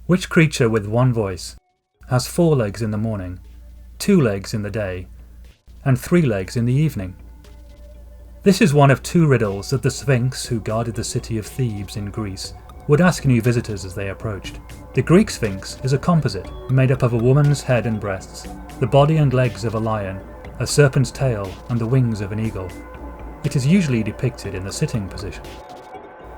Which creature with one voice has 4 legs in the morning, 2 legs in the day, and 3 legs in the evening? This is one of 2 riddles that the Sphinx, who guarded the city of Thebes in Greece, would ask new visitors as they approached. The Greek Sphinx is a composite made up of a woman's head and breasts, the body and legs of a lion, a serpent's tail, and the wings of an eagle. It is usually depicted in the sitting position.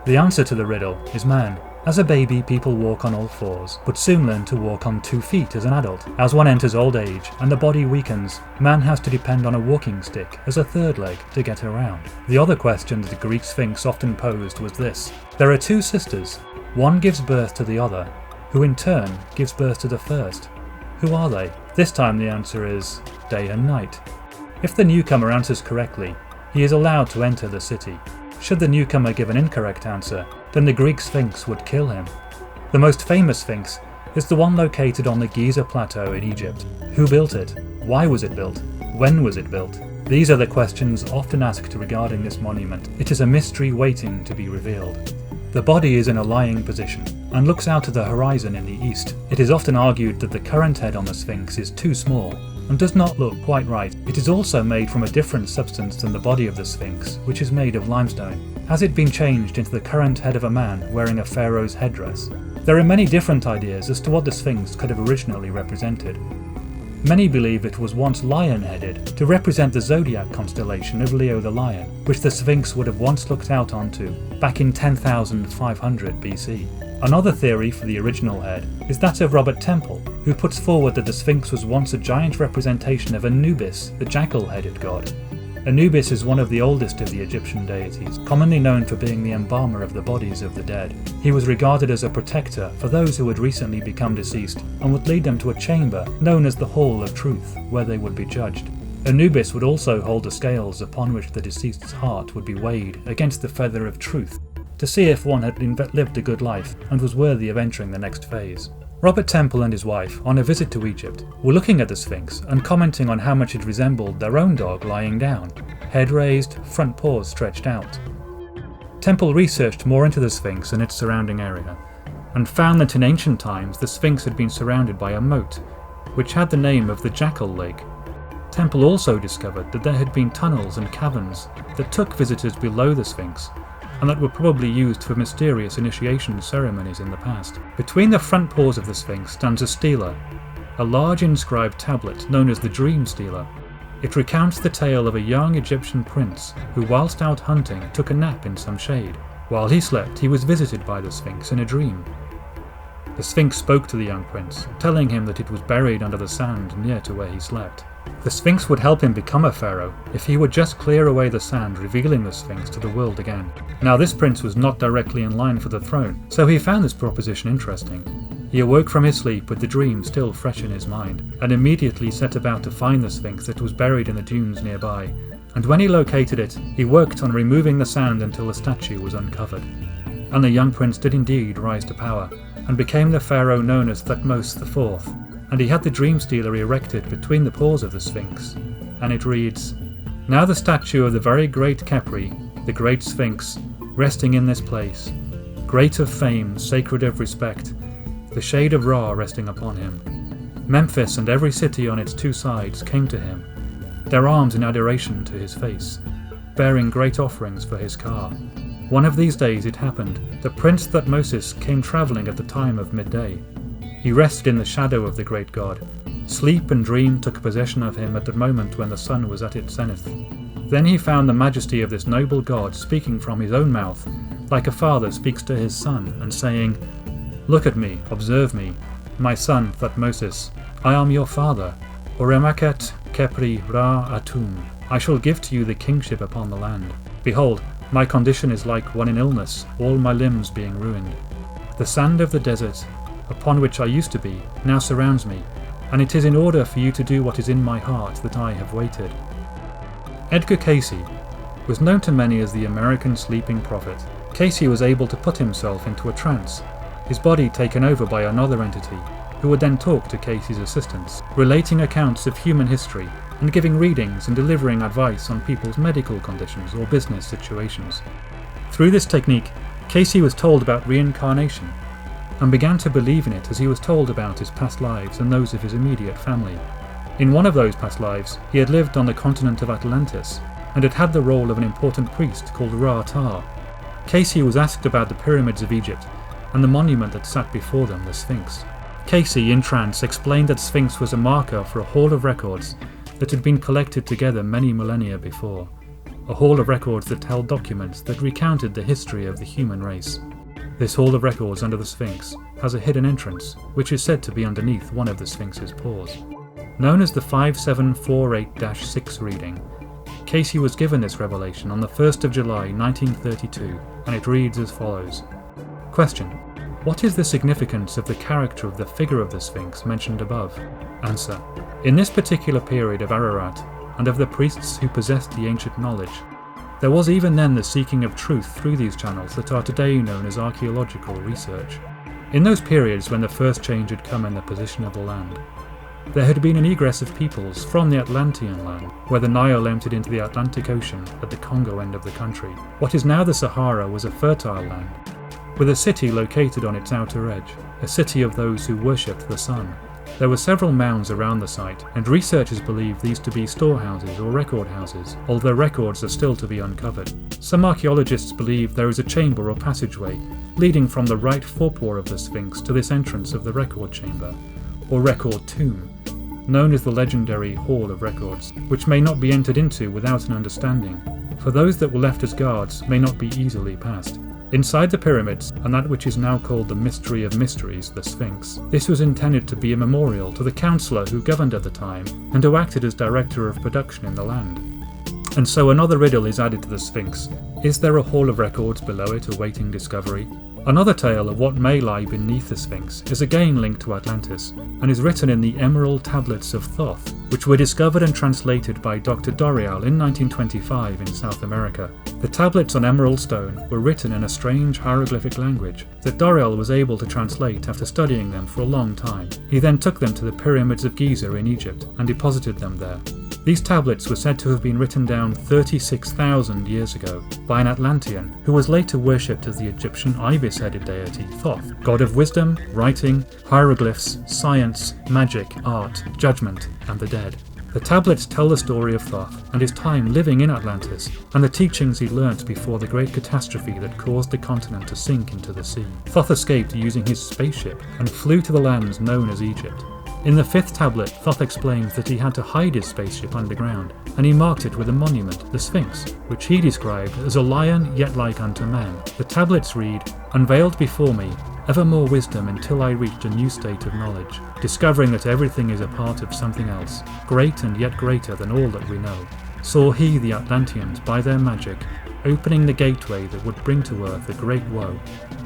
The answer to the riddle is man. As a baby, people walk on all 4s, but soon learn to walk on 2 feet as an adult. As one enters old age and the body weakens, man has to depend on a walking stick as a 3rd leg to get around. The other question that the Greek Sphinx often posed was this. There are 2 sisters. One gives birth to the other, who in turn gives birth to the first. Who are they? This time the answer is day and night. If the newcomer answers correctly, he is allowed to enter the city. Should the newcomer give an incorrect answer, then the Greek Sphinx would kill him. The most famous Sphinx is the one located on the Giza Plateau in Egypt. Who built it? Why was it built? When was it built? These are the questions often asked regarding this monument. It is a mystery waiting to be revealed. The body is in a lying position and looks out to the horizon in the east. It is often argued that the current head on the Sphinx is too small and does not look quite right. It is also made from a different substance than the body of the Sphinx, which is made of limestone. Has it been changed into the current head of a man wearing a pharaoh's headdress? There are many different ideas as to what the Sphinx could have originally represented. Many believe it was once lion-headed to represent the zodiac constellation of Leo the Lion, which the Sphinx would have once looked out onto back in 10,500 BC. Another theory for the original head is that of Robert Temple, who puts forward that the Sphinx was once a giant representation of Anubis, the jackal-headed god. Anubis is one of the oldest of the Egyptian deities, commonly known for being the embalmer of the bodies of the dead. He was regarded as a protector for those who had recently become deceased and would lead them to a chamber known as the Hall of Truth, where they would be judged. Anubis would also hold the scales upon which the deceased's heart would be weighed against the feather of truth, to see if one had lived a good life and was worthy of entering the next phase. Robert Temple and his wife, on a visit to Egypt, were looking at the Sphinx and commenting on how much it resembled their own dog lying down, head raised, front paws stretched out. Temple researched more into the Sphinx and its surrounding area, and found that in ancient times the Sphinx had been surrounded by a moat, which had the name of the Jackal Lake. Temple also discovered that there had been tunnels and caverns that took visitors below the Sphinx, and that were probably used for mysterious initiation ceremonies in the past. Between the front paws of the Sphinx stands a stela, a large inscribed tablet known as the Dream Stela. It recounts the tale of a young Egyptian prince who, whilst out hunting, took a nap in some shade. While he slept, he was visited by the Sphinx in a dream. The Sphinx spoke to the young prince, telling him that it was buried under the sand near to where he slept. The Sphinx would help him become a pharaoh if he would just clear away the sand, revealing the Sphinx to the world again. Now this prince was not directly in line for the throne, so he found this proposition interesting. He awoke from his sleep with the dream still fresh in his mind, and immediately set about to find the Sphinx that was buried in the dunes nearby. And when he located it, he worked on removing the sand until the statue was uncovered. And the young prince did indeed rise to power, and became the pharaoh known as Thutmose IV. And he had the Dream Stela erected between the paws of the Sphinx, and it reads, "Now the statue of the very great Khepri, the great Sphinx, resting in this place, great of fame, sacred of respect, the shade of Ra resting upon him. Memphis and every city on its 2 sides came to him, their arms in adoration to his face, bearing great offerings for his car. One of these days it happened that Prince Thutmose came travelling at the time of midday. He rested in the shadow of the great god. Sleep and dream took possession of him at the moment when the sun was at its zenith. Then he found the majesty of this noble god speaking from his own mouth, like a father speaks to his son, and saying, 'Look at me, observe me, my son Thutmose. I am your father. Oremaket Khepri Ra Atum. I shall give to you the kingship upon the land. Behold, my condition is like one in illness, all my limbs being ruined. The sand of the desert, upon which I used to be, now surrounds me, and it is in order for you to do what is in my heart that I have waited.'" Edgar Cayce was known to many as the American sleeping prophet. Cayce was able to put himself into a trance, his body taken over by another entity, who would then talk to Cayce's assistants, relating accounts of human history and giving readings and delivering advice on people's medical conditions or business situations. Through this technique, Cayce was told about reincarnation, and began to believe in it as he was told about his past lives and those of his immediate family. In one of those past lives, he had lived on the continent of Atlantis, and had had the role of an important priest called Ra-Tar. Casey was asked about the pyramids of Egypt, and the monument that sat before them, the Sphinx. Casey, in trance, explained that Sphinx was a marker for a hall of records that had been collected together many millennia before. A hall of records that held documents that recounted the history of the human race. This hall of records under the Sphinx has a hidden entrance, which is said to be underneath one of the Sphinx's paws. Known as the 5748-6 reading, Casey was given this revelation on the 1st of July 1932, and it reads as follows. Question. What is the significance of the character of the figure of the Sphinx mentioned above? Answer. In this particular period of Ararat, and of the priests who possessed the ancient knowledge, there was even then the seeking of truth through these channels that are today known as archaeological research. In those periods when the first change had come in the position of the land, there had been an egress of peoples from the Atlantean land, where the Nile emptied into the Atlantic Ocean at the Congo end of the country. What is now the Sahara was a fertile land, with a city located on its outer edge, a city of those who worshipped the sun. There were several mounds around the site, and researchers believe these to be storehouses or record houses, although records are still to be uncovered. Some archaeologists believe there is a chamber or passageway leading from the right forepaw of the Sphinx to this entrance of the record chamber, or record tomb, known as the legendary Hall of Records, which may not be entered into without an understanding, for those that were left as guards may not be easily passed. Inside the pyramids, and that which is now called the Mystery of Mysteries, the Sphinx, this was intended to be a memorial to the councillor who governed at the time and who acted as director of production in the land. And so another riddle is added to the Sphinx. Is there a Hall of Records below it awaiting discovery? Another tale of what may lie beneath the Sphinx is again linked to Atlantis, and is written in the Emerald Tablets of Thoth, which were discovered and translated by Dr. Dorial in 1925 in South America. The tablets on emerald stone were written in a strange hieroglyphic language that Dorial was able to translate after studying them for a long time. He then took them to the pyramids of Giza in Egypt and deposited them there. These tablets were said to have been written down 36,000 years ago by an Atlantean who was later worshipped as the Egyptian ibis-headed deity Thoth, god of wisdom, writing, hieroglyphs, science, magic, art, judgment, and the dead. The tablets tell the story of Thoth and his time living in Atlantis, and the teachings he learnt before the great catastrophe that caused the continent to sink into the sea. Thoth escaped using his spaceship and flew to the lands known as Egypt. In the 5th tablet, Thoth explains that he had to hide his spaceship underground, and he marked it with a monument, the Sphinx, which he described as a lion yet like unto man. The tablets read, "Unveiled before me, ever more wisdom until I reached a new state of knowledge, discovering that everything is a part of something else, great and yet greater than all that we know. Saw he the Atlanteans by their magic, opening the gateway that would bring to earth a great woe.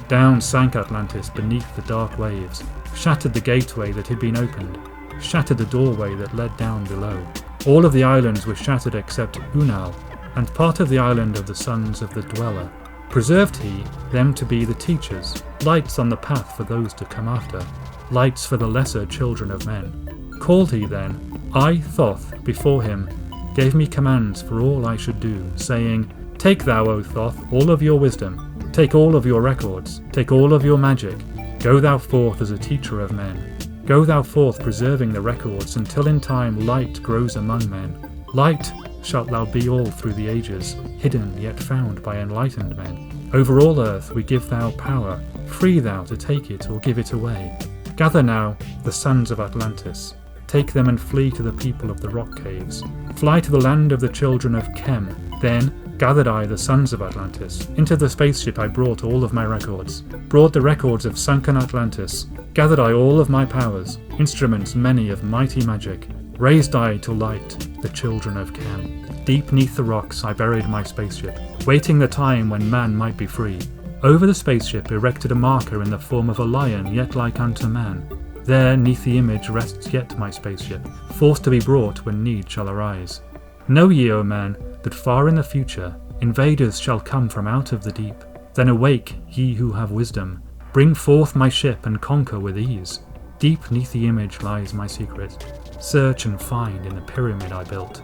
Down sank Atlantis beneath the dark waves, shattered the gateway that had been opened, shattered the doorway that led down below. All of the islands were shattered except Unal, and part of the island of the sons of the Dweller. Preserved he them to be the teachers, lights on the path for those to come after, lights for the lesser children of men. Called he then, I, Thoth, before him, gave me commands for all I should do, saying, Take thou, O Thoth, all of your wisdom, take all of your records, take all of your magic, go thou forth as a teacher of men. Go thou forth preserving the records until in time light grows among men. Light shalt thou be all through the ages, hidden yet found by enlightened men. Over all earth we give thou power, free thou to take it or give it away. Gather now the sons of Atlantis, take them and flee to the people of the rock caves. Fly to the land of the children of Chem. Then gathered I the sons of Atlantis. Into the spaceship I brought all of my records, brought the records of sunken Atlantis. Gathered I all of my powers, instruments many of mighty magic. Raised I to light the children of Chem. Deep neath the rocks I buried my spaceship, waiting the time when man might be free. Over the spaceship erected a marker in the form of a lion yet like unto man. There neath the image rests yet my spaceship, forth to be brought when need shall arise. Know ye, O man, that far in the future invaders shall come from out of the deep. Then awake, ye who have wisdom, bring forth my ship and conquer with ease. Deep neath the image lies my secret, search and find in the pyramid I built.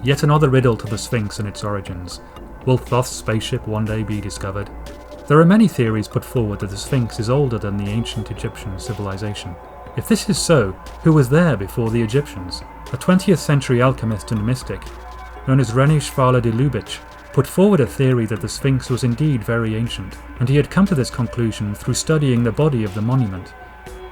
Yet another riddle to the Sphinx and its origins. Will Thoth's spaceship one day be discovered? There are many theories put forward that the Sphinx is older than the ancient Egyptian civilization. If this is so, who was there before the Egyptians? A 20th century alchemist and mystic, known as René Schwaller de Lubitsch, put forward a theory that the Sphinx was indeed very ancient, and he had come to this conclusion through studying the body of the monument.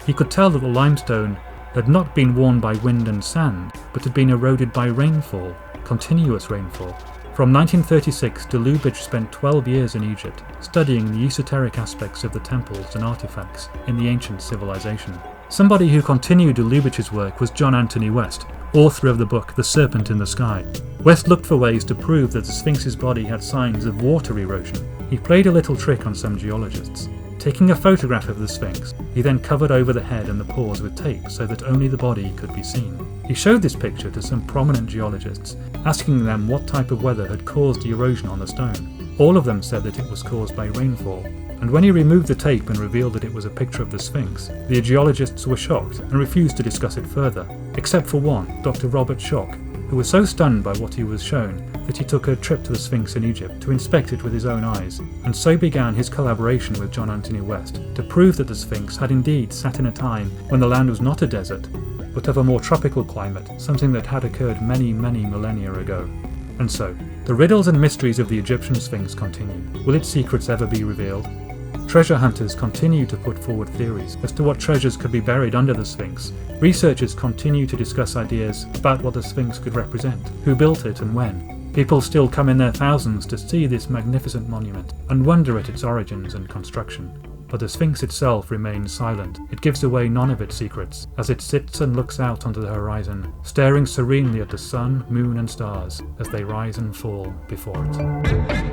He could tell that the limestone had not been worn by wind and sand, but had been eroded by rainfall, continuous rainfall. From 1936, de Lubitsch spent 12 years in Egypt, studying the esoteric aspects of the temples and artifacts in the ancient civilization. Somebody who continued de Lubitsch's work was John Anthony West, author of the book The Serpent in the Sky. West looked for ways to prove that the Sphinx's body had signs of water erosion. He played a little trick on some geologists. Taking a photograph of the Sphinx, he then covered over the head and the paws with tape so that only the body could be seen. He showed this picture to some prominent geologists, asking them what type of weather had caused the erosion on the stone. All of them said that it was caused by rainfall, and when he removed the tape and revealed that it was a picture of the Sphinx, the geologists were shocked and refused to discuss it further, except for one, Dr. Robert Schoch, who was so stunned by what he was shown that he took a trip to the Sphinx in Egypt to inspect it with his own eyes, and so began his collaboration with John Anthony West to prove that the Sphinx had indeed sat in a time when the land was not a desert, but of a more tropical climate, something that had occurred many, many millennia ago. And so, the riddles and mysteries of the Egyptian Sphinx continue. Will its secrets ever be revealed? Treasure hunters continue to put forward theories as to what treasures could be buried under the Sphinx. Researchers continue to discuss ideas about what the Sphinx could represent, who built it and when. People still come in their thousands to see this magnificent monument and wonder at its origins and construction. But the Sphinx itself remains silent. It gives away none of its secrets, as it sits and looks out onto the horizon, staring serenely at the sun, moon and stars as they rise and fall before it.